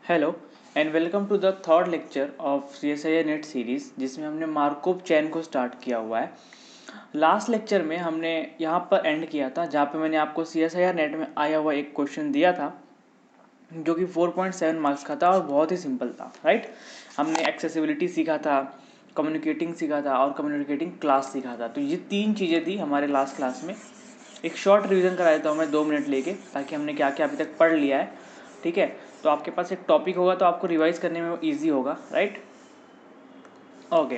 Hello and welcome to the third lecture of CSIR NET series, जिसमें हमने Markov chain को start किया हुआ है। लास्ट लेक्चर में हमने यहाँ पर एंड किया था, जहाँ पे मैंने आपको CSIR नेट में आया हुआ एक क्वेश्चन दिया था जो कि 4.7 मार्क्स का था और बहुत ही सिंपल था, राइट। हमने एक्सेसिबिलिटी सीखा था, कम्युनिकेटिंग सीखा था और कम्युनिकेटिंग क्लास सीखा था। तो ये तीन चीज़ें थी हमारे लास्ट क्लास में। एक शॉर्ट रिवीजन करा देता हूँ मैं 2 मिनट लेके, ताकि हमने क्या क्या अभी तक पढ़ लिया है, ठीक है। तो आपके पास एक टॉपिक होगा तो आपको रिवाइज करने में ईजी होगा, राइट। ओके,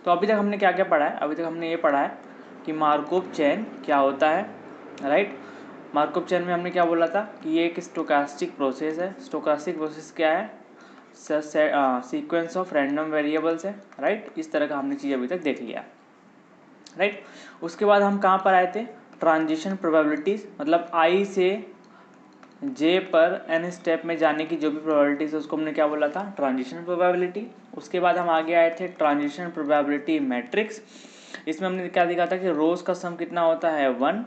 तो अभी तक हमने क्या क्या पढ़ा है? अभी तक हमने ये पढ़ा है कि मार्कोव चेन क्या होता है, राइट। मार्कोव चेन में हमने क्या बोला था कि ये एक स्टोकास्टिक प्रोसेस है। स्टोकास्टिक प्रोसेस क्या है? सीक्वेंस ऑफ रैंडम वेरिएबल्स है, राइट। इस तरह का हमने चीज़ अभी तक देख लिया, राइट। उसके बाद हम कहाँ पर आए थे? ट्रांजिशन प्रोबेबिलिटीज, मतलब आई से जे पर एन स्टेप में जाने की जो भी प्रोबेबिलिटीज है उसको हमने क्या बोला था? Transition probability. उसके बाद हम आगे आए थे ट्रांजिशन प्रोबेबिलिटी मैट्रिक्स। इसमें हमने क्या देखा था कि रोज का सम कितना होता है? 1।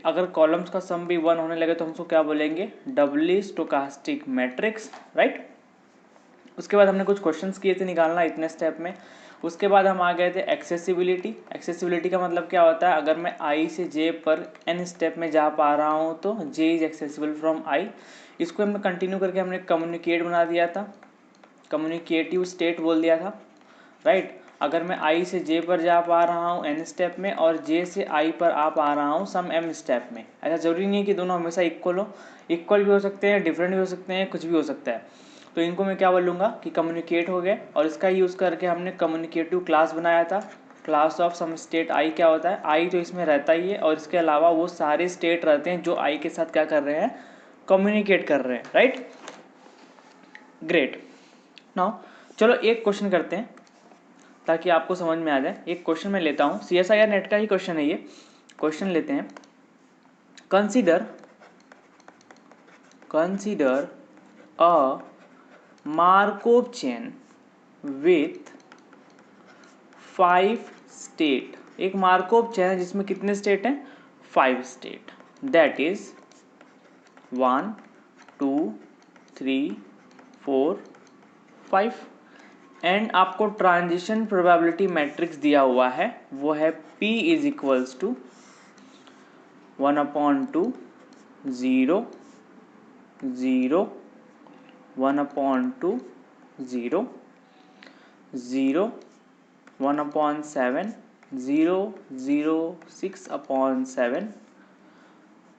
अगर कॉलम्स का सम भी 1 होने लगे तो हम उसको क्या बोलेंगे? डबली स्टोकास्टिक मैट्रिक्स, राइट। उसके बाद हमने कुछ क्वेश्चंस किए थे निकालना इतने स्टेप में। उसके बाद हम आ गए थे एक्सेसिबिलिटी। एक्सेसिबिलिटी का मतलब क्या होता है? अगर मैं आई से जे पर एन स्टेप में जा पा रहा हूँ तो जे इज एक्सेसिबल फ्रॉम आई। इसको हमने कंटिन्यू करके हमने कम्युनिकेट बना दिया था, कम्युनिकेटिव स्टेट बोल दिया था, राइट। अगर मैं आई से जे पर जा पा रहा हूँ एन स्टेप में और जे से आई पर आ पा रहा हूँ सम एम स्टेप में, ऐसा ज़रूरी नहीं है कि दोनों हमेशा इक्वल हो। इक्वल भी हो सकते हैं, डिफरेंट भी हो सकते हैं, कुछ भी हो सकता है। तो इनको मैं क्या बोलूँगा कि कम्युनिकेट हो गए। और इसका यूज़ करके हमने कम्युनिकेटिव क्लास बनाया था। क्लास ऑफ सम स्टेट आई क्या होता है? आई तो इसमें रहता ही है और इसके अलावा वो सारे स्टेट रहते हैं जो आई के साथ क्या कर रहे हैं? कम्युनिकेट कर रहे हैं, राइट। ग्रेट। नाउ चलो एक क्वेश्चन करते हैं ताकि आपको समझ में आ जाए। एक क्वेश्चन मैं लेता हूँ, CSIR नेट का ही क्वेश्चन है ये। क्वेश्चन लेते हैं, consider a Markov chain with 5 state. एक मार्कोव चेन है जिसमें कितने स्टेट हैं? 5 स्टेट। That is 1 2 3 4 5। एंड आपको ट्रांजिशन प्रोबेबिलिटी मैट्रिक्स दिया हुआ है, वो है P इज इक्वल्स टू 1/2 0 0 1/2 0 0 1/7 0 0 6/7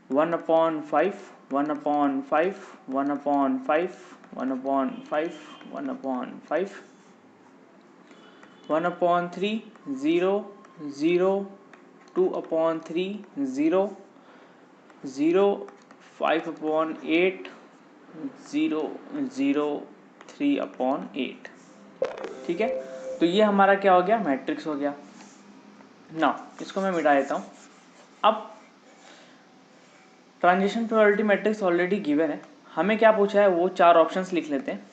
1/5 1/5 1/5 1/5 1/5 1/3 0 0 2/3 0 0 5/8 0 0 3/8। ठीक है, तो ये हमारा क्या हो गया? मैट्रिक्स हो गया ना। इसको मैं मिटा देता हूँ। अब transition probability matrix already given है, हमें क्या पूछा है वो 4 ऑप्शंस लिख लेते हैं।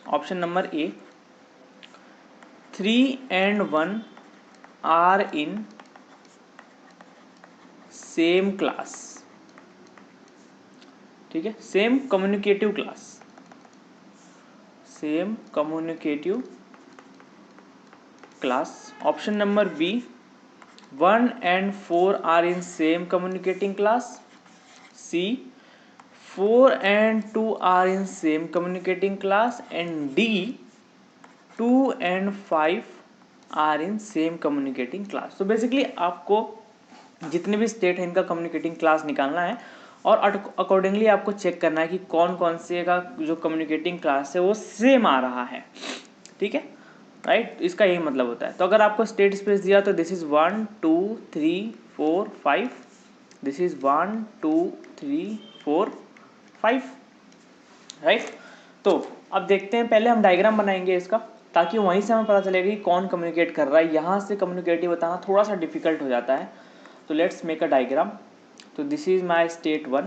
Option number A, 3 and 1 are in same class. ठीक है, same communicative class, same communicative class. Option number B, 1 and 4 are in same communicating class. C, 4 and 2 are in same communicating class. And D, 2 and 5 are in same communicating class. तो basically आपको जितने भी state हैं इनका communicating class निकालना है और accordingly आपको चेक करना है कि कौन कौन से का जो कम्युनिकेटिंग क्लास है वो सेम आ रहा है। ठीक है, राइट, इसका यही मतलब होता है। तो अगर आपको स्टेट स्पेस दिया तो this is 1 2 3 4 5, this is 1 2 3 4 5, right. तो अब देखते हैं, पहले हम डायग्राम बनाएंगे इसका, ताकि वहीं से हमें पता चलेगा कि कौन कम्युनिकेट कर रहा है। यहाँ से कम्युनिकेटिव बताना थोड़ा सा डिफिकल्ट हो जाता है। तो लेट्स मेक अ डायग्राम। तो this is my state 1,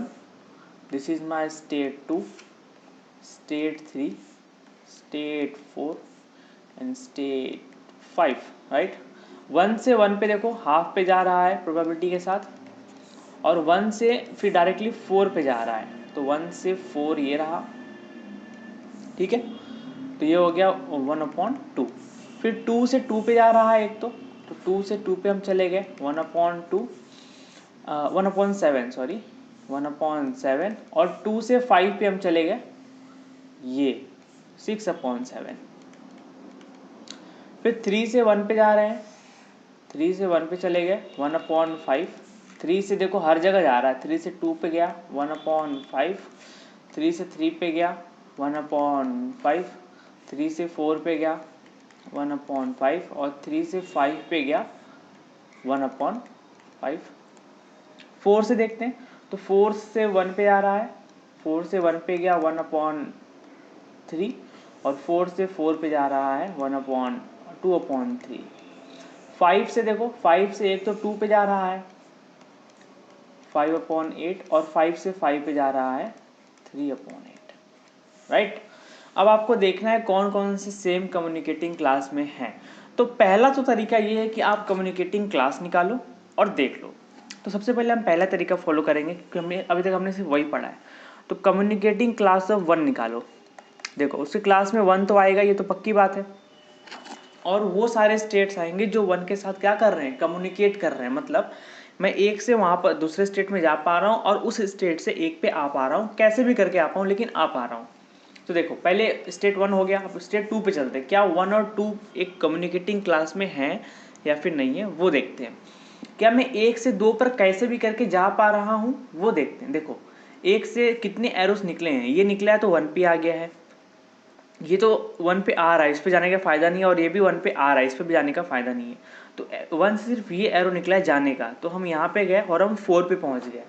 this is my state 2, state 3, state 4 and state 5, right. 1 से 1 पे देखो हाफ पे जा रहा है प्रोबेबिलिटी के साथ, और 1 से फिर डायरेक्टली 4 पे जा रहा है। तो 1 से 4 ये रहा, ठीक है, तो ये हो गया 1/2। फिर 2 से 2 पे जा रहा है एक तो 2 से 2 पे हम चले गए 1/2 1/7 सॉरी 1/7, और 2 से 5 पे हम चले गए ये 6/7। फिर 3 से 1 पे जा रहे हैं, 3 से 1 पे चले गए 1/5। 3 से देखो हर जगह जा रहा है, 3 से 2 पे गया 1/5, 3 से 3 पे गया 1/5, 3 से 4 पे गया 1/5, और 3 से 5 पे गया 1/5। 4 से देखते हैं, तो 4 से 1 पे आ रहा है, 4 से 1 पे गया 1/3, और 4 से 4 पे जा रहा है 2/3। 5 से देखो, 5 से एक तो 2 पे जा रहा है 5/8, और 5 से 5 पे जा रहा है 3/8, राइट। अब आपको देखना है कौन कौन से सेम कम्युनिकेटिंग क्लास में हैं। तो पहला तो तरीका ये है कि आप कम्युनिकेटिंग क्लास निकालो और देख लो। तो सबसे पहले हम पहला तरीका फॉलो करेंगे क्योंकि हमने अभी तक सिर्फ वही पढ़ा है। तो कम्युनिकेटिंग क्लास ऑफ 1 निकालो। देखो उसके क्लास में 1 तो आएगा, ये तो पक्की बात है, और वो सारे स्टेट्स आएंगे जो 1 के साथ क्या कर रहे हैं, कम्युनिकेट कर रहे हैं। मतलब मैं एक से वहाँ पर दूसरे स्टेट में जा पा रहा हूँ और उस स्टेट से एक पे आ पा रहा हूँ, कैसे भी करके आ पाऊँ लेकिन आ पा रहा हूँ। तो देखो पहले स्टेट 1 हो गया, अब स्टेट 2 पे चलते हैं। क्या 1 और 2 एक कम्युनिकेटिंग क्लास में है या फिर नहीं है, वो देखते हैं। क्या मैं 1 से 2 पर कैसे भी करके जा पा रहा हूँ, वो देखते हैं। देखो 1 से कितने एरोस निकले हैं, ये निकला है तो 1 पे आ गया है, ये तो 1 पे आ रहा है, इस पे जाने का फ़ायदा नहीं है, और ये भी 1 पे आ रहा है, इस पे भी जाने का फ़ायदा नहीं है। तो 1 से सिर्फ ये एरो निकला है जाने का, तो हम यहाँ पे गए और हम 4 पे पहुँच गए,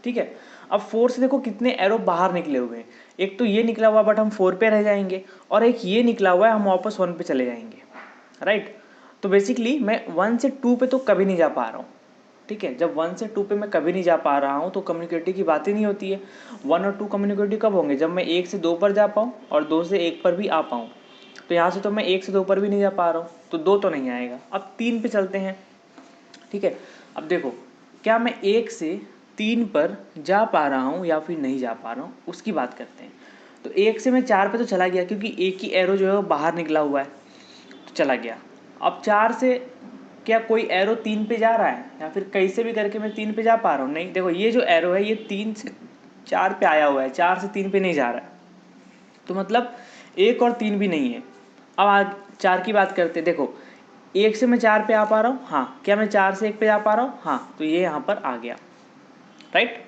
ठीक है। अब 4 से देखो कितने एरो बाहर निकले हुए हैं, एक तो ये निकला हुआ बट हम 4 पे रह जाएंगे, और एक ये निकला हुआ है हम वापस 1 पे चले जाएंगे, राइट। तो बेसिकली मैं 1 से 2 पे तो कभी नहीं जा पा रहा हूँ, ठीक है। जब 1 से 2 पे मैं कभी नहीं जा पा रहा हूँ तो कम्युनिकेटिव की बात ही नहीं होती है। 1 और 2 कम्युनिकेटिव कब होंगे, जब मैं 1 से 2 पर जा पाऊँ और 2 से 1 पर भी आ पाऊँ। तो यहाँ से तो मैं 1 से 2 पर भी नहीं जा पा रहा हूँ, तो 2 तो नहीं आएगा। अब 3 पे चलते हैं, ठीक है। अब देखो क्या मैं 1 से 3 पर जा पा रहा हूँ या फिर नहीं जा पा रहा हूँ, उसकी बात करते हैं। तो 1 से मैं 4 पे तो चला गया क्योंकि एक ही एरो जो है वो बाहर निकला हुआ है, तो चला गया। अब 4 से क्या कोई एरो 3 पे जा रहा है या फिर कैसे भी करके मैं 3 पे जा पा रहा हूँ, नहीं। देखो ये जो एरो है ये 3 से 4 पे आया हुआ है, 4 से 3 पे नहीं जा रहा है, तो मतलब 1 और 3 भी नहीं है। अब आज 4 की बात करते हैं। देखो 1 से मैं 4 पे आ पा रहा हूँ, हाँ। क्या मैं 4 से 1 पे जा पा रहा हूँ, हाँ, तो ये यहाँ पर आ गया, राइट।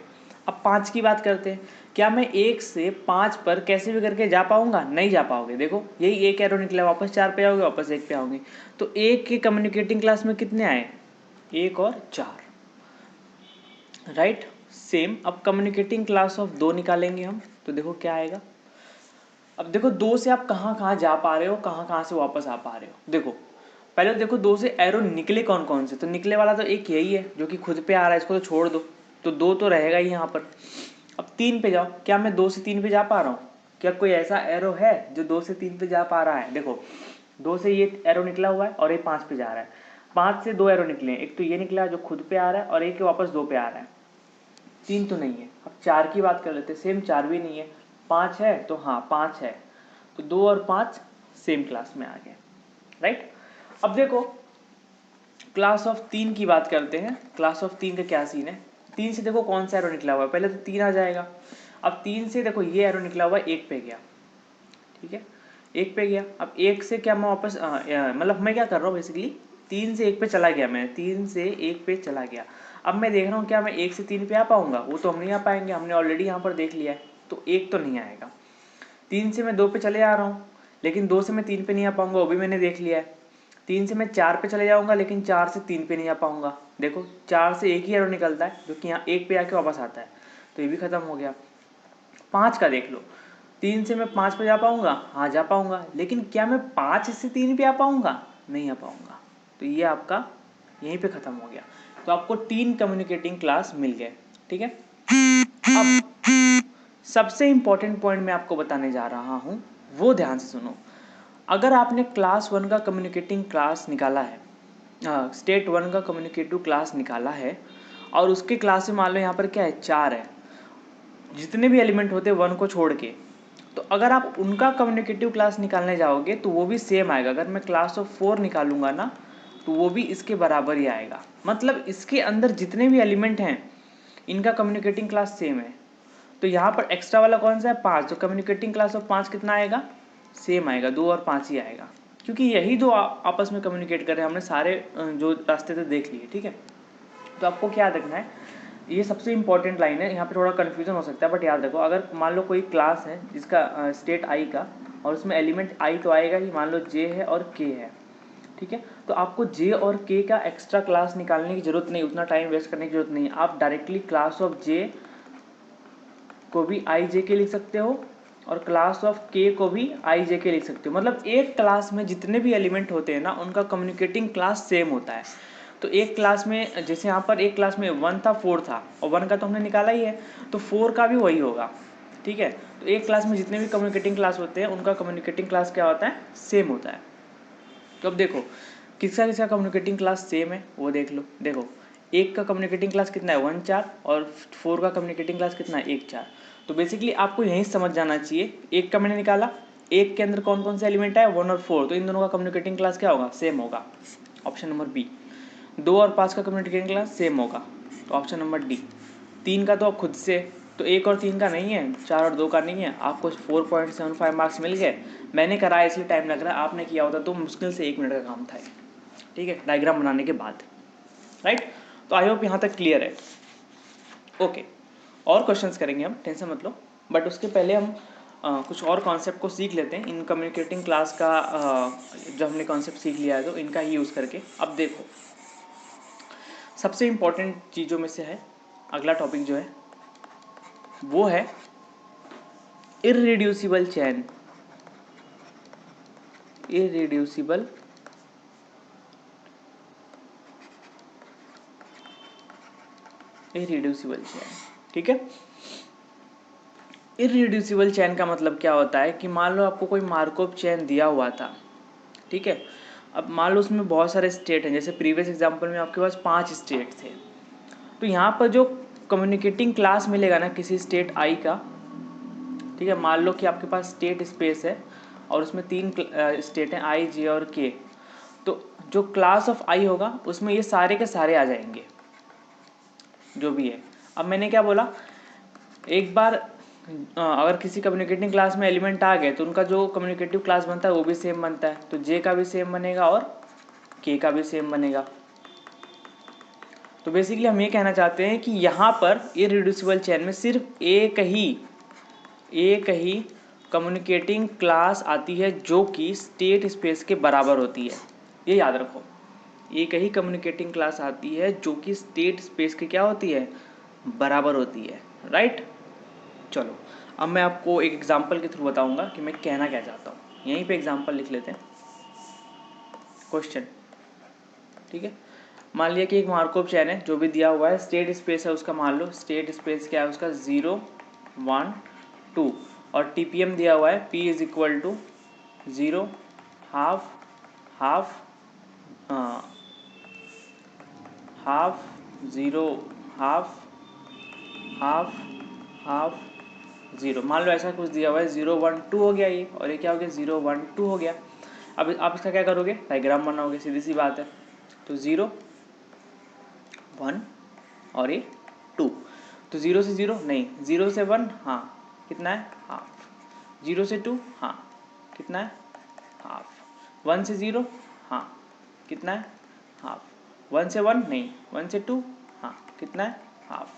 अब 5 की बात करते हैं। क्या मैं 1 से 5 पर कैसे भी करके जा पाऊंगा, नहीं जा पाओगे। देखो यही एक एरो निकला, वापस 4 पे आओगे, वापस 1 पे आओगे। तो 1 के कम्युनिकेटिंग क्लास में कितने आए, 1 और 4, राइट। सेम अब कम्युनिकेटिंग क्लास ऑफ 2 निकालेंगे हम, तो देखो क्या आएगा। अब देखो 2 से आप कहाँ कहाँ जा पा रहे हो, कहाँ कहाँ से वापस आ पा रहे हो। देखो पहले देखो 2 से एरो निकले कौन कौन से, तो निकले वाला तो एक यही है जो कि खुद पे आ रहा है, इसको तो छोड़ दो, तो 2 तो रहेगा ही यहाँ पर। अब 3 पे जाओ, क्या मैं 2 से 3 पे जा पा रहा हूँ, क्या कोई ऐसा एरो है जो 2 से 3 पे जा पा रहा है। देखो 2 से ये एरो निकला हुआ है और ये 5 पे जा रहा है, 5 से 2 एरो निकले हैं, एक तो ये निकला जो खुद पे आ रहा है और एक वापस 2 पे आ रहा है, 3 तो नहीं है। अब 4 की बात कर लेते हैं, सेम 4 भी नहीं है, 5 है तो हाँ 5 है, तो 2 और 5 सेम क्लास में आ गए, राइट। अब देखो क्लास ऑफ 3 की बात करते हैं। क्लास ऑफ 3 का क्या सीन है, 3 से देखो कौन सा एरो निकला हुआ है, पहले तो 3 आ जाएगा। अब 3 से देखो ये एरो निकला हुआ है 1 पे गया, ठीक है, 1 पे गया। अब 1 से क्या मैं वापस मतलब मैं क्या कर रहा हूँ बेसिकली, 3 से 1 पे चला गया, मैं 3 से 1 पे चला गया। अब मैं देख रहा हूँ क्या मैं 1 से 3 पे आ पाऊंगा, वो तो हम नहीं आ पाएंगे, हमने ऑलरेडी यहाँ पर देख लिया है, तो 1 तो नहीं आएगा। 3 से मैं 2 पे चले आ रहा हूँ लेकिन 2 से मैं 3 पे नहीं आ पाऊंगा, वो भी मैंने देख लिया है। 3 से मैं 4 पे चले जाऊंगा लेकिन 4 से 3 पे नहीं आ पाऊंगा। देखो 4 से एक ही एरो निकलता है जो कि यहाँ 1 पे आके वापस आता है, तो ये भी खत्म हो गया। 5 का देख लो, 3 से मैं 5 पे जा पाऊंगा, हाँ जा पाऊंगा, लेकिन क्या मैं 5 से 3 पे आ पाऊंगा, नहीं आ पाऊंगा, तो ये आपका यहीं पे खत्म हो गया। तो आपको 3 कम्युनिकेटिंग क्लास मिल गए, ठीक है। अब सबसे इंपॉर्टेंट पॉइंट मैं आपको बताने जा रहा हूँ, वो ध्यान से सुनो। अगर आपने क्लास 1 का कम्युनिकेटिंग क्लास निकाला है, स्टेट 1 का कम्युनिकेटिव क्लास निकाला है, और उसके क्लास में मान लो यहाँ पर क्या है 4 है, जितने भी एलिमेंट होते हैं 1 को छोड़ के, तो अगर आप उनका कम्युनिकेटिव क्लास निकालने जाओगे तो वो भी सेम आएगा। अगर मैं क्लास ऑफ 4 निकालूंगा ना तो वो भी इसके बराबर ही आएगा। मतलब इसके अंदर जितने भी एलिमेंट हैं इनका कम्युनिकेटिंग क्लास सेम है। तो यहाँ पर एक्स्ट्रा वाला कौन सा है, 5, तो कम्युनिकेटिंग क्लास ऑफ 5 कितना आएगा, सेम आएगा, 2 और 5 ही आएगा, क्योंकि यही दो आपस में कम्युनिकेट कर रहे हैं। हमने सारे जो रास्ते थे देख लिए, ठीक है। तो आपको क्या रखना है, ये सबसे इंपॉर्टेंट लाइन है, यहाँ पे थोड़ा कन्फ्यूजन हो सकता है बट याद रखो। अगर मान लो कोई क्लास है जिसका स्टेट आई का और उसमें एलिमेंट आई तो आएगा ही, मान लो जे है और के है, ठीक है। तो आपको जे और के का एक्स्ट्रा क्लास निकालने की जरूरत नहीं, उतना टाइम वेस्ट करने की जरूरत नहीं। आप डायरेक्टली क्लास ऑफ जे को भी आई जे के लिख सकते हो और क्लास ऑफ के को भी आई जे के लिख सकते हो। मतलब एक क्लास में जितने भी एलिमेंट होते हैं ना उनका कम्युनिकेटिंग क्लास सेम होता है। तो एक क्लास में, जैसे यहाँ पर एक क्लास में 1 था 4 था और 1 का तो हमने निकाला ही है, तो 4 का भी वही होगा, ठीक है। तो एक क्लास में जितने भी कम्युनिकेटिंग क्लास होते हैं उनका कम्युनिकेटिंग क्लास क्या होता है, सेम होता है। तो अब देखो किसका किसका कम्युनिकेटिंग क्लास सेम है वो देख लो। देखो एक का कम्युनिकेटिंग क्लास कितना है 1 4 और 4 का कम्युनिकेटिंग क्लास कितना है 1 4। तो बेसिकली आपको यही समझ जाना चाहिए, एक का मैंने निकाला, एक के अंदर कौन कौन से एलिमेंट है 1 और 4, तो इन दोनों का कम्युनिकेटिंग क्लास क्या होगा, सेम होगा, ऑप्शन नंबर बी। 2 और 5 का कम्युनिकेटिंग क्लास सेम होगा, तो ऑप्शन नंबर डी। 3 का तो आप खुद से, तो 1 और 3 का नहीं है, 4 और 2 का नहीं है। आपको 4.75 मार्क्स मिल गए। मैंने कराया इसलिए टाइम लग रहा है, आपने किया होता तो मुश्किल से 1 मिनट का काम था, ठीक है, डायग्राम बनाने के बाद, राइट। तो आई होप यहाँ तक क्लियर है। ओके, और क्वेश्चंस करेंगे हम, टेंशन मत लो, बट उसके पहले हम कुछ और कॉन्सेप्ट को सीख लेते हैं। इन कम्युनिकेटिंग क्लास का जब हमने कॉन्सेप्ट सीख लिया है तो इनका ही यूज़ करके। अब देखो सबसे इम्पोर्टेंट चीज़ों में से है अगला टॉपिक जो है वो है इररिड्यूसिबल चैन। इररिड्यूसिबल चैन, ठीक है। इररिड्यूसिबल चैन का मतलब क्या होता है कि मान लो आपको कोई मार्कोव चैन दिया हुआ था, ठीक है। अब मान लो उसमें बहुत सारे स्टेट हैं, जैसे प्रीवियस एग्जांपल में आपके पास 5 स्टेट थे। तो यहाँ पर जो कम्युनिकेटिंग क्लास मिलेगा ना किसी स्टेट आई का, ठीक है, मान लो कि आपके पास स्टेट स्पेस है और उसमें 3 स्टेट हैं आई जे और के। तो जो क्लास ऑफ आई होगा उसमें ये सारे के सारे आ जाएंगे जो भी है। अब मैंने क्या बोला, एक बार अगर किसी कम्युनिकेटिंग क्लास में एलिमेंट आ गए तो उनका जो कम्युनिकेटिव क्लास बनता है वो भी सेम बनता है। तो जे का भी सेम बनेगा और के का भी सेम बनेगा। तो बेसिकली हम ये कहना चाहते हैं कि यहाँ पर इररिड्यूसिबल चैन में सिर्फ एक ही कम्युनिकेटिंग क्लास आती है जो कि स्टेट स्पेस के बराबर होती है। ये याद रखो, एक ही कम्युनिकेटिंग क्लास आती है जो कि स्टेट स्पेस के क्या होती है, बराबर होती है, राइट। चलो अब मैं आपको एक एग्जांपल के थ्रू बताऊंगा कि मैं कहना क्या चाहता हूँ। यहीं पे एग्जांपल लिख लेते हैं, क्वेश्चन, ठीक है। मान लिया कि एक मार्कोव चैन है, जो भी दिया हुआ है, स्टेट स्पेस है उसका, मान लो स्टेट स्पेस क्या है उसका 0 1 2 और टीपीएम दिया हुआ है p is equal to 0 half half half 0 half half half 0। मान लो ऐसा कुछ दिया हुआ है, 0 1 2 हो गया ये, और ये क्या हो गया 0 1 2 हो गया। अब आप इसका क्या करोगे, डायग्राम बनाओगे, सीधी सी बात है। तो 0 1 और ये 2, तो 0 से 0 नहीं, 0 से 1 हाँ कितना है हाफ, 0 से 2 हाँ कितना है हाफ, 1 से 0 हाँ कितना है हाफ, 1 से 1 नहीं, 1 से 2 हाँ कितना है हाफ,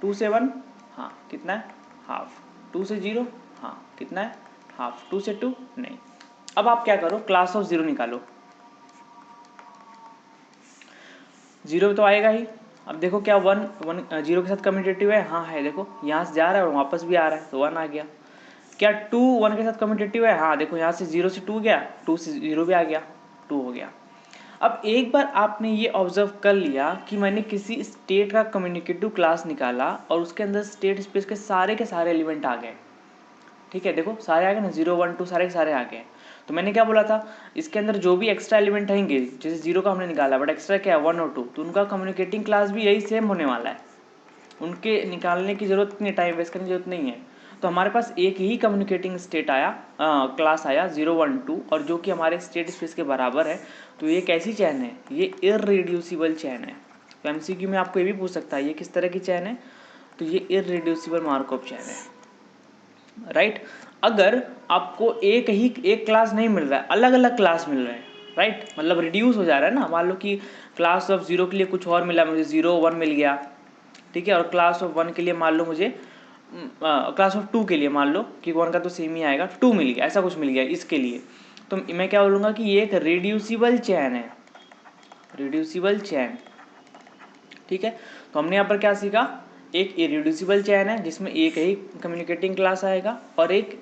2 से 1 हाँ कितना है हाफ, 2 से 0 हाँ कितना है हाफ, 2 से 2 नहीं। अब आप क्या करो, क्लास ऑफ 0 निकालो, 0 तो आएगा ही। अब देखो क्या 1 0 के साथ कम्यूटेटिव है, हाँ है, देखो यहाँ से जा रहा है और वापस भी आ रहा है तो 1 आ गया। क्या 2 1 के साथ कम्यूटेटिव है, हाँ देखो यहाँ से 0 से 2 गया, 2 से 0 भी आ गया, 2 हो गया। अब एक बार आपने ये ऑब्जर्व कर लिया कि मैंने किसी स्टेट का कम्युनिकेटिव क्लास निकाला और उसके अंदर स्टेट स्पेस के सारे एलिमेंट आ गए, ठीक है, देखो सारे आ गए ना, 0 1 2 सारे के सारे आ गए। तो मैंने क्या बोला था, इसके अंदर जो भी एक्स्ट्रा एलिमेंट रहेंगे, जैसे 0 का हमने निकाला बट एक्स्ट्रा क्या है 1 और 2, तो उनका कम्युनिकेटिंग क्लास भी यही सेम होने वाला है। उनके निकालने की जरूरत नहीं, टाइम वेस्ट करने की जरूरत नहीं है। तो हमारे पास एक ही कम्युनिकेटिंग स्टेट आया, क्लास आया 0 1 2, और जो कि हमारे स्टेट स्पेस के बराबर है। तो ये कैसी चैन है, ये इररिड्यूसिबल चैन है। तो एमसीक्यू में आपको ये भी पूछ सकता है ये किस तरह की चैन है, तो ये इररिड्यूसिबल मार्कअप चैन है, राइट। अगर आपको एक क्लास नहीं मिल रहा है, अलग अलग क्लास मिल रहे हैं, राइट, मतलब रिड्यूस हो जा रहा है ना। मान लो कि क्लास ऑफ 0 के लिए कुछ और मिला, मुझे 0 1 मिल गया, ठीक है, और क्लास ऑफ 1 के लिए मान लो मुझे क्लास ऑफ 2 के लिए मान लो कि 1 का तो सेम ही आएगा, 2 मिल गया, ऐसा कुछ मिल गया इसके लिए, तो मैं क्या बोलूँगा कि ये एक रिड्यूसिबल चैन है, रिड्यूसिबल चैन, ठीक है। तो हमने यहाँ पर क्या सीखा, एक इरिड्यूसिबल चैन है जिसमें एक ही कम्युनिकेटिंग क्लास आएगा, और एक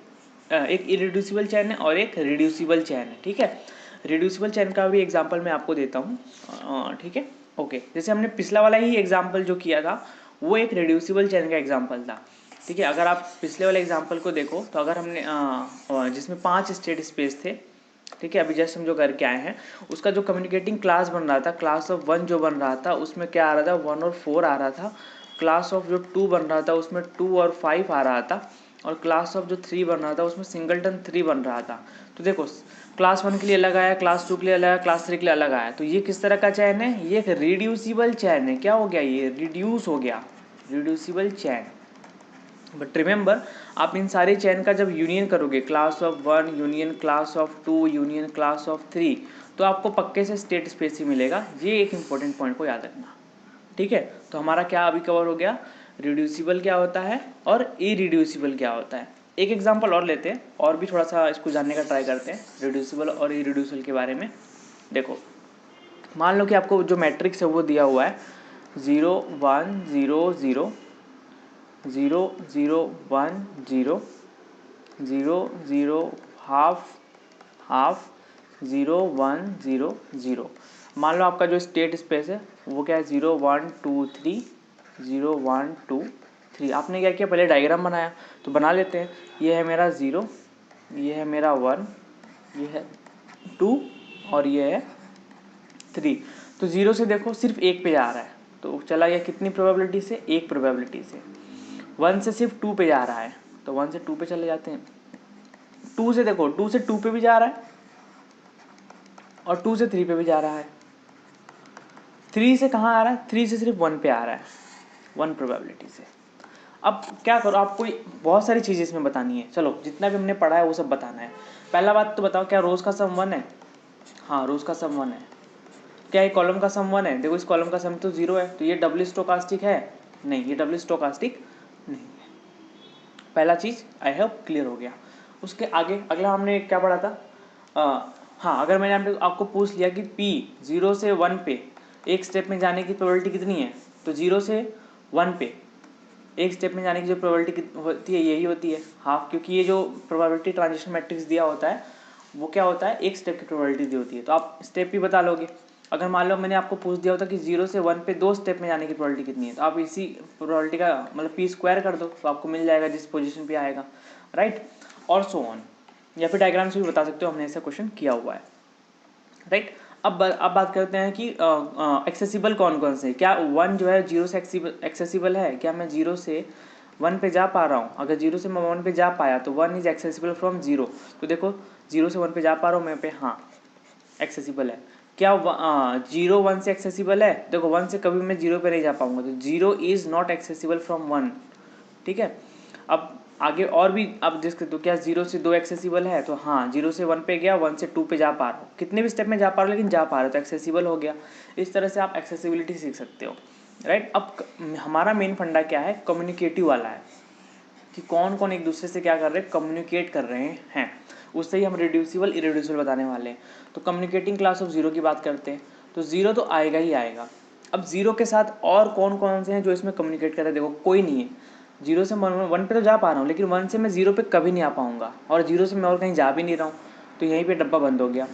इरिड्यूसिबल चैन है और एक रिड्यूसिबल चैन है, ठीक है। रिड्यूसिबल चैन का भी एग्जांपल मैं आपको देता हूँ, ठीक है, ओके। जैसे हमने पिछला वाला ही एग्जांपल जो किया था वो एक रिड्यूसिबल चैन का एग्जांपल था, ठीक है। अगर आप पिछले वाले एग्जांपल को देखो तो अगर हमने जिसमें 5 स्टेट स्पेस थे, ठीक है, अभी जस्ट हम जो करके आए हैं, उसका जो कम्युनिकेटिंग क्लास बन रहा था, क्लास ऑफ 1 जो बन रहा था उसमें क्या आ रहा था, 1 और 4 आ रहा था। क्लास ऑफ जो 2 बन रहा था उसमें 2 और 5 आ रहा था, और क्लास ऑफ जो 3 बन रहा था उसमें सिंगलटन 3 बन रहा था। तो देखो क्लास 1 के लिए अलग आया, क्लास 2 के लिए अलग आया, क्लास 3 के लिए अलग आया। तो ये किस तरह का चैन है, ये एक रिड्यूसिबल चैन है। क्या हो गया, ये रिड्यूस हो गया, रिड्यूसिबल चैन। बट रिमेंबर, आप इन सारे चैन का जब यूनियन करोगे, class of 1 union class of 2 union class of 3, तो आपको पक्के से स्टेट स्पेस ही मिलेगा। ये एक इंपॉर्टेंट पॉइंट को याद रखना, ठीक है। तो हमारा क्या अभी कवर हो गया, रिड्यूसिबल क्या होता है और इरिड्यूसिबल क्या होता है। एक एग्जांपल और लेते हैं और भी थोड़ा सा इसको जानने का ट्राई करते हैं रिड्यूसिबल और इरिड्यूसिबल के बारे में। देखो मान लो कि आपको जो मैट्रिक्स है वो दिया हुआ है 0 1 0 0 0 0 1 0 0 0 हाफ हाफ 0 1 0 0। मान लो आपका जो स्टेट स्पेस है वो क्या है, 0 1 2 3 0 1 2 3। आपने क्या किया, पहले डायग्राम बनाया, तो बना लेते हैं। ये है मेरा 0, ये है मेरा 1, ये है 2 और ये है 3। तो 0 से देखो सिर्फ 1 पे जा रहा है, तो चला गया कितनी प्रोबेबिलिटी से, 1 प्रोबेबिलिटी से। 1 से सिर्फ 2 पे जा रहा है, तो 1 से 2 पे चले जाते हैं। 2 से देखो, 2 से 2 पे भी जा रहा है और 2 से 3 पे भी जा रहा है। 3 से कहाँ आ रहा है, 3 से सिर्फ 1 पे आ रहा है, 1 प्रोबेबिलिटी से। अब क्या करो, आपको बहुत सारी चीज़ें इसमें बतानी है। चलो जितना भी हमने पढ़ा है वो सब बताना है। पहला बात तो बताओ, क्या रोज़ का सम 1 है? हाँ, रोज़ का सम 1 है। क्या ये कॉलम का सम 1 है? देखो इस कॉलम का सम तो 0 है, तो ये डबल स्टोकास्टिक है? नहीं, ये डबल स्टोकास्टिक नहीं है। पहला चीज़ आई होप क्लियर हो गया। उसके आगे अगला हमने क्या पढ़ा था, हाँ, अगर मैंने आपको पूछ लिया कि P 0 से 1 पे एक स्टेप में जाने की प्रोबेबिलिटी कितनी है, तो 0 से 1 पे एक स्टेप में जाने की जो प्रोबेबिलिटी होती है यही होती है, हाफ। क्योंकि ये जो प्रोबेबिलिटी ट्रांजिशन मैट्रिक्स दिया होता है वो क्या होता है, एक स्टेप की प्रोबेबिलिटी दी होती है, तो आप स्टेप भी बता लोगे। अगर मान लो मैंने आपको पूछ दिया होता कि 0 से 1 पे 2 स्टेप में जाने की प्रोबेबिलिटी कितनी है, तो आप इसी प्रोबेबिलिटी का मतलब p स्क्वायर कर दो, तो आपको मिल जाएगा जिस पोजीशन पे आएगा, राइट, और सो ऑन। या फिर डायग्राम से भी बता सकते हो, हमने ऐसा क्वेश्चन किया हुआ है, राइट। अब बात करते हैं कि एक्सेसिबल कौन कौन से। क्या 1 जो है 0 से एक्सेसिबल है? क्या मैं 0 से 1 पे जा पा रहा हूँ? अगर 0 से मैं 1 पे जा पाया तो 1 इज एक्सेसिबल फ्रॉम 0। तो देखो 0 से 1 पे जा पा रहा हूँ मैं पे, हाँ एक्सेसिबल है। क्या 0 1 से एक्सेसिबल है? देखो 1 से कभी मैं 0 पे नहीं जा पाऊंगा, तो 0 इज नॉट एक्सेसिबल फ्रॉम 1, ठीक है। अब आगे और भी आप देख सकते हो, क्या 0 से 2 एक्सेसिबल है? तो हाँ, 0 से 1 पे गया, 1 से 2 पे जा पा रहा हूँ, कितने भी स्टेप में जा पा रहा हूँ लेकिन जा पा रहा हूँ, तो एक्सेसिबल हो गया। इस तरह से आप एक्सेसिबिलिटी सीख सकते हो, राइट। अब हमारा मेन फंडा क्या है, कम्युनिकेटिव वाला है, कि कौन कौन एक दूसरे से क्या कर रहे हैं, कम्युनिकेट कर रहे हैं। उससे ही हम रिड्यूसिबल इरिड्यूसिबल बताने वाले हैं। तो कम्युनिकेटिंग क्लास ऑफ 0 की बात करते हैं, तो 0 तो आएगा ही आएगा। अब 0 के साथ और कौन कौन से हैं जो इसमें कम्युनिकेट कर रहे हैं? देखो कोई नहीं है। 0 से 1 पे तो जा पा रहा हूँ, लेकिन 1 से मैं 0 पे कभी नहीं आ पाऊँगा, और 0 से मैं और कहीं जा भी नहीं रहा हूँ, तो यहीं पे डब्बा बंद हो गया।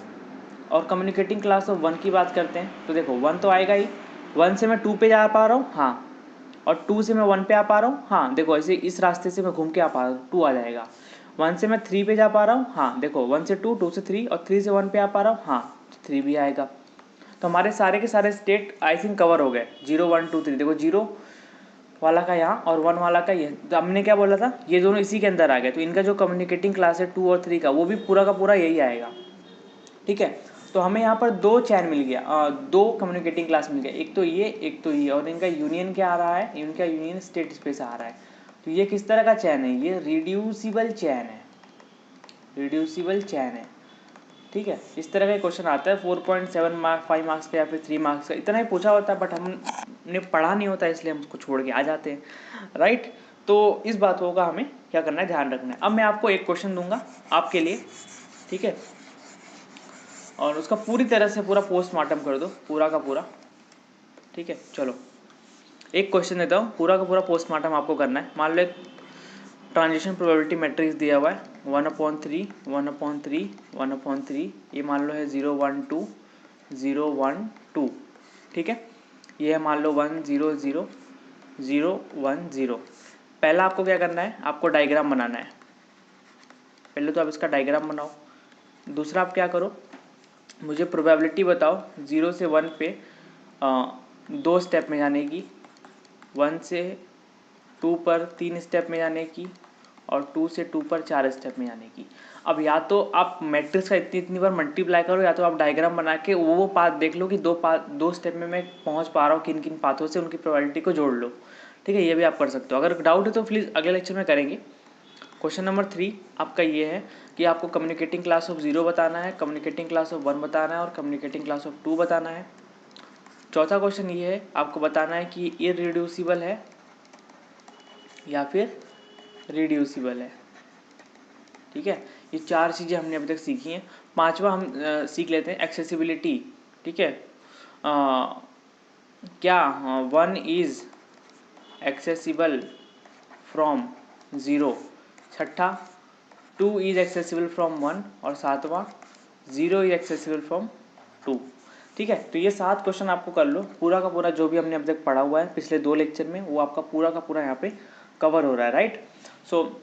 और कम्युनिकेटिंग क्लास ऑफ 1 की बात करते हैं, तो देखो 1 तो आएगा ही। 1 से मैं 2 पे जा पा रहा हूँ, हाँ, और 2 से मैं 1 पे आ पा रहा हूँ, हाँ, देखो ऐसे इस रास्ते से मैं घूम के आ पा रहा हूँ, 2 आ जाएगा। 1 से मैं 3 पे जा पा रहा हूँ, हाँ, देखो 1 से 2, 2 से 3, और 3 से 1 पे आ पा रहा हूँ, हाँ, 3 भी आएगा। तो हमारे सारे के सारे स्टेट आई थिंक कवर हो गए, 0 1 2 3। देखो 0 वाला का यहाँ और 1 वाला का ये, तो हमने क्या बोला था, ये दोनों इसी के अंदर आ गए, तो इनका जो कम्युनिकेटिंग क्लास है 2 और 3 का, वो भी पूरा का पूरा यही आएगा। ठीक है, तो हमें यहाँ पर 2 चैन मिल गया, 2 कम्युनिकेटिंग क्लास मिल गया, एक तो ये एक तो ये, और इनका यूनियन क्या आ रहा है, इनका यूनियन स्टेट स्पेस आ रहा है। तो ये किस तरह का चैन है, ये रिड्यूसिबल चैन है, रिड्यूसिबल चैन है। ठीक है, इस तरह का क्वेश्चन आता है 4.7 मार्क्स, 5 मार्क्स का या फिर 3 मार्क्स का, इतना ही पूछा होता है, बट हमने पढ़ा नहीं होता इसलिए हम उसको छोड़ के आ जाते हैं, राइट। तो इस बातों का हमें क्या करना है, ध्यान रखना है। अब मैं आपको एक क्वेश्चन दूंगा आपके लिए, ठीक है, और उसका पूरी तरह से पूरा पोस्टमार्टम कर दो, पूरा का पूरा। ठीक है, चलो एक क्वेश्चन देता हूँ, पूरा का पूरा पोस्टमार्टम आपको करना है। मान लो एक ट्रांजिशन प्रोबेबिलिटी मैट्रिक्स दिया हुआ है 1/3 1/3 1/3, ये मान लो है 0 1 2 0 1 2। ठीक है, ये है मान लो 1 0 0 0 1 0। पहला आपको क्या करना है, आपको डायग्राम बनाना है। पहले तो आप इसका डायग्राम बनाओ। दूसरा आप क्या करो, मुझे प्रोबेबिलिटी बताओ 0 से 1 पे 2 स्टेप में जाने की, 1 से 2 पर 3 स्टेप में जाने की, और 2 से 2 पर 4 स्टेप में जाने की। अब या तो आप मैट्रिक्स का इतनी बार मल्टीप्लाई करो, या तो आप डायग्राम बना के वो पाथ देख लो कि दो स्टेप में मैं पहुंच पा रहा हूँ किन किन पाथों से, उनकी प्रोबेबिलिटी को जोड़ लो। ठीक है, ये भी आप कर सकते हो। अगर डाउट है तो प्लीज़ अगले लेक्चर में करेंगे। क्वेश्चन नंबर 3 आपका ये है कि आपको कम्युनिकेटिंग क्लास ऑफ 0 बताना है, कम्युनिकेटिंग क्लास ऑफ 1 बताना है, और कम्युनिकेटिंग क्लास ऑफ 2 बताना है। चौथा क्वेश्चन ये है, आपको बताना है कि इररिड्यूसिबल है या फिर रिड्यूसिबल है। ठीक है, ये 4 चीज़ें हमने अभी तक सीखी हैं। पांचवा हम सीख लेते हैं, एक्सेसिबिलिटी। ठीक है, क्या 1 इज़ एक्सेसिबल फ्रॉम 0। छठा 2 इज़ एक्सेसिबल फ्रॉम 1, और सातवां 0 इज एक्सेसिबल फ्रॉम 2। ठीक है, तो ये 7 क्वेश्चन आपको कर लो, पूरा का पूरा जो भी हमने अब तक पढ़ा हुआ है पिछले 2 लेक्चर में, वो आपका पूरा का पूरा यहाँ पे कवर हो रहा है, राइट। सो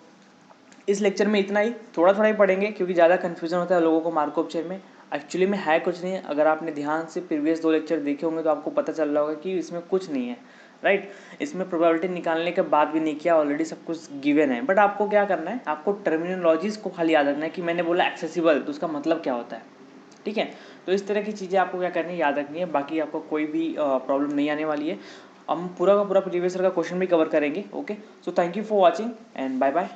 इस लेक्चर में इतना ही, थोड़ा थोड़ा ही पढ़ेंगे क्योंकि ज़्यादा कन्फ्यूजन होता है लोगों को मार्कअप चेन में। एक्चुअली में है कुछ नहीं है, अगर आपने ध्यान से प्रीवियस 2 लेक्चर देखे होंगे तो आपको पता चल रहा होगा कि इसमें कुछ नहीं है, राइट। इसमें प्रोबेबिलिटी निकालने के बाद भी नहीं किया, ऑलरेडी सब कुछ गिवन है। बट आपको क्या करना है, आपको टर्मिनोलॉजीज को खाली याद रखना है कि मैंने बोला एक्सेसिबल तो उसका मतलब क्या होता है। ठीक है, तो इस तरह की चीज़ें आपको क्या करनी है, याद रखनी है। बाकी आपको कोई भी प्रॉब्लम नहीं आने वाली है। हम पूरा का पूरा प्रीवियस ईयर का क्वेश्चन भी कवर करेंगे। Okay, so thank you for watching and bye bye.